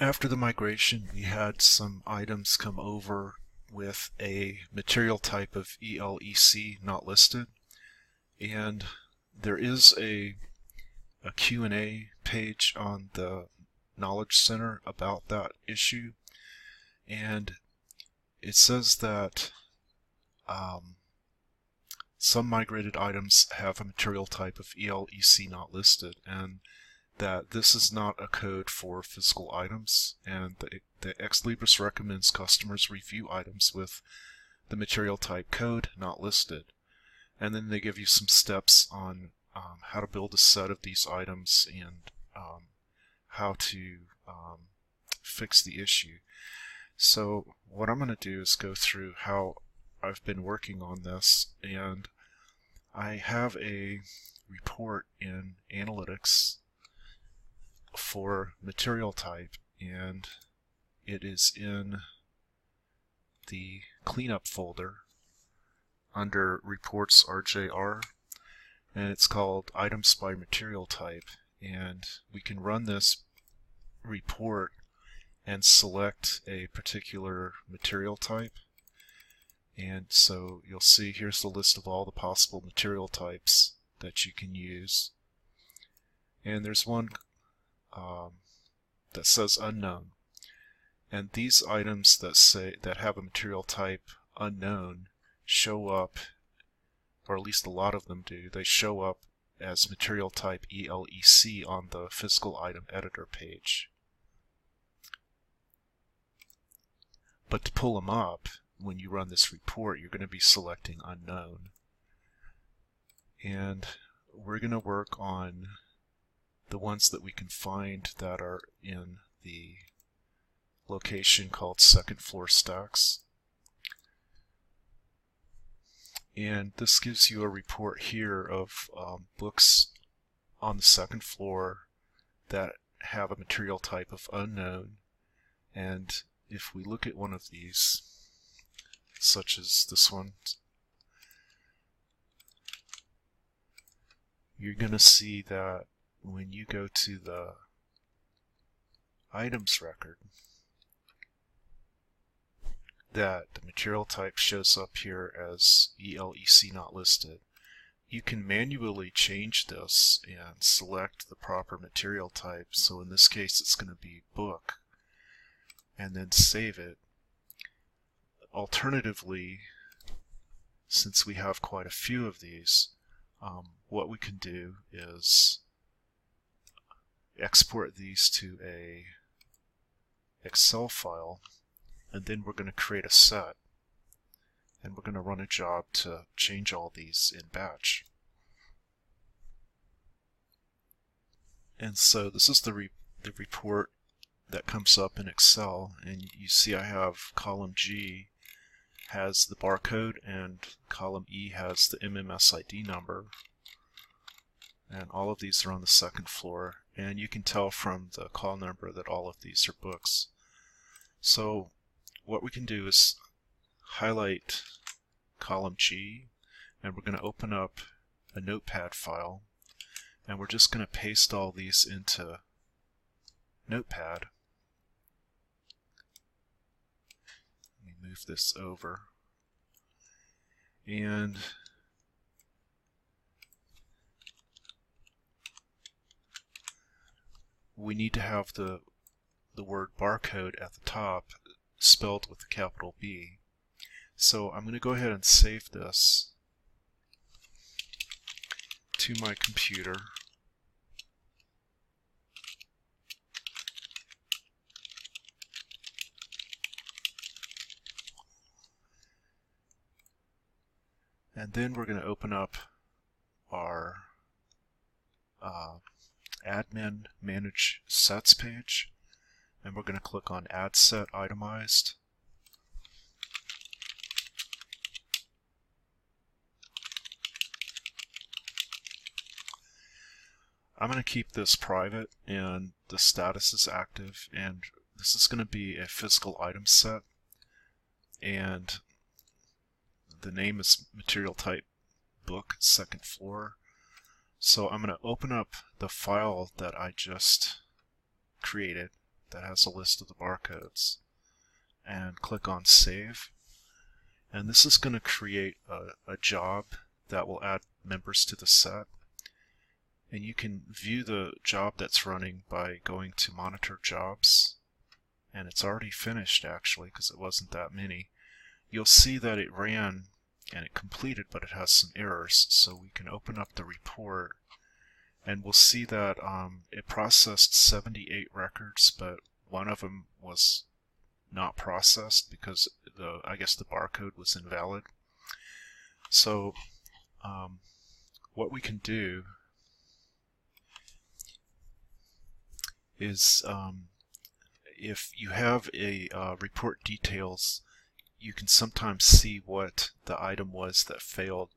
After the migration, we had some items come over with a material type of ELEC not listed, and there is a Q&A page on the Knowledge Center about that issue, and it says that some migrated items have a material type of ELEC not listed, and that this is not a code for physical items, and the Ex Libris recommends customers review items with the material type code not listed. And then they give you some steps on how to build a set of these items and how to fix the issue. So what I'm going to do is go through how I've been working on this, and I have a report in Analytics for material type, and it is in the cleanup folder under reports RJR, and it's called items by material type, and we can run this report and select a particular material type. And so you'll see here's the list of all the possible material types that you can use, and there's one that says unknown, and these items that have a material type unknown show up, or at least a lot of them do, they show up as material type ELEC on the physical item editor page. But to pull them up, when you run this report, you're going to be selecting unknown. And we're going to work on the ones that we can find that are in the location called second floor stacks. And this gives you a report here of books on the second floor that have a material type of unknown. And if we look at one of these, such as this one, you're going to see that when you go to the items record, that the material type shows up here as ELEC not listed. You can manually change this and select the proper material type. So in this case it's going to be book, and then save it. Alternatively, since we have quite a few of these, what we can do is export these to a Excel file, and then we're going to create a set, and we're going to run a job to change all these in batch. And so this is the report that comes up in Excel, and you see I have column G has the barcode and column E has the MMSID number, and all of these are on the second floor, and you can tell from the call number that all of these are books. So what we can do is highlight column G, and we're going to open up a notepad file, and we're just going to paste all these into Notepad. Let me move this over, and we need to have the word barcode at the top spelled with a capital B. So I'm going to go ahead and save this to my computer. And then we're going to open up our admin manage sets page, and we're going to click on add set itemized. I'm going to keep this private and the status is active, and this is going to be a physical item set, and the name is material type book second floor. So I'm going to open up the file that I just created, that has a list of the barcodes, and click on Save. And this is going to create a job that will add members to the set. And you can view the job that's running by going to Monitor Jobs. And it's already finished actually, because it wasn't that many. You'll see that it ran and it completed, but it has some errors. So we can open up the report and we'll see that it processed 78 records, but one of them was not processed because I guess the barcode was invalid. So what we can do is if you have a report details, you can sometimes see what the item was that failed.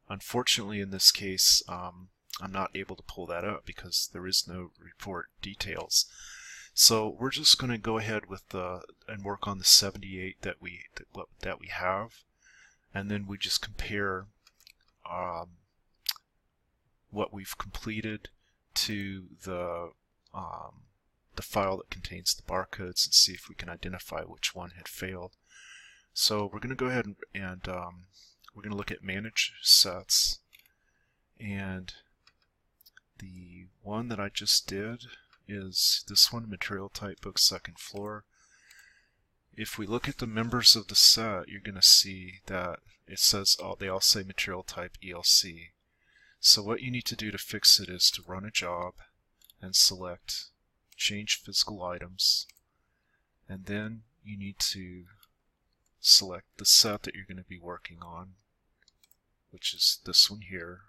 Unfortunately, in this case, I'm not able to pull that up because there is no report details. So we're just going to go ahead with and work on the 78 that we have, and then we just compare what we've completed to the file that contains the barcodes and see if we can identify which one had failed. So we're going to go ahead and we're going to look at Manage Sets, and the one that I just did is this one, Material Type Book Second Floor. If we look at the members of the set, you're going to see that it says, they all say Material Type ELC. So what you need to do to fix it is to run a job and select Change Physical Items, and then you need to select the set that you're going to be working on, which is this one here.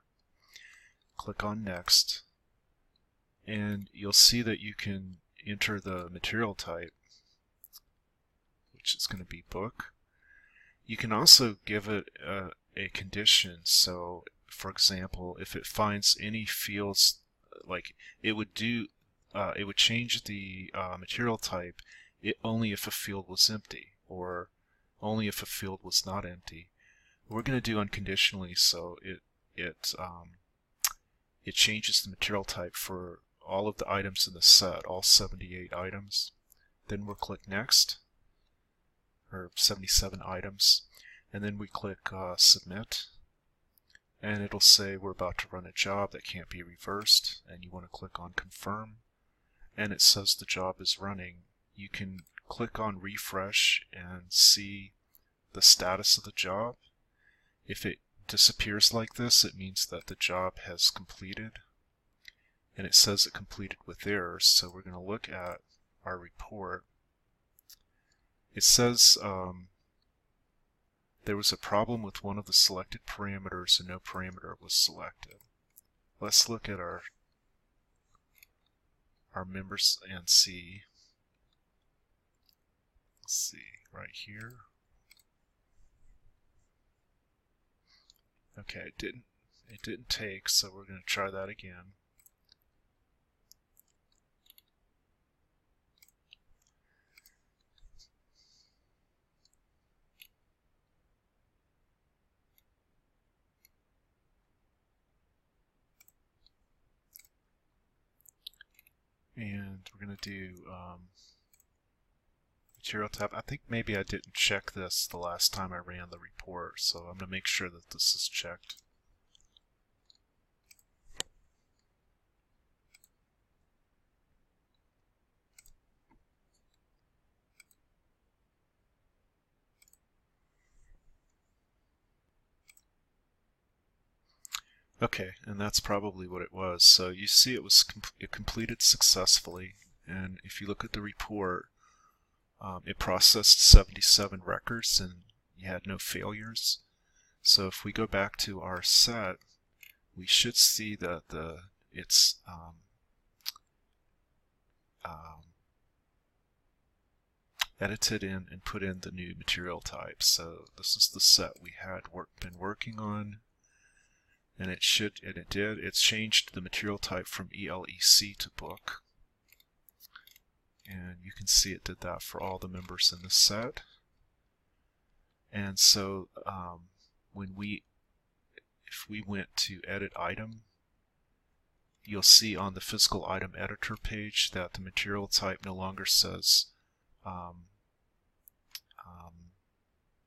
Click on Next, and you'll see that you can enter the material type, which is going to be book. You can also give it a condition. So for example, if it finds any fields, like it would change the material type only if a field was empty, or only if a field was not empty. We're going to do unconditionally, so it changes the material type for all of the items in the set, all 78 items. Then we'll click Next, or 77 items, and then we click Submit, and it'll say we're about to run a job that can't be reversed, and you want to click on Confirm, and it says the job is running. You can click on Refresh and see the status of the job. If it disappears like this, it means that the job has completed, and it says it completed with errors. So we're going to look at our report. It says there was a problem with one of the selected parameters and no parameter was selected. Let's look at our members and see. Let's see right here. Okay, it didn't take, so we're going to try that again. And we're going to do material tab. I think maybe I didn't check this the last time I ran the report, so I'm going to make sure that this is checked. Okay, and that's probably what it was. So you see it completed successfully, and if you look at the report, it processed 77 records and you had no failures. So if we go back to our set, we should see that it's edited in and put in the new material type. So this is the set we had been working on, and it did. It's changed the material type from ELEC to book. And you can see it did that for all the members in the set. And so if we went to edit item you'll see on the physical item editor page that the material type no longer says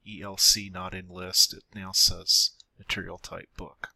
ELC not in list. It now says material type book.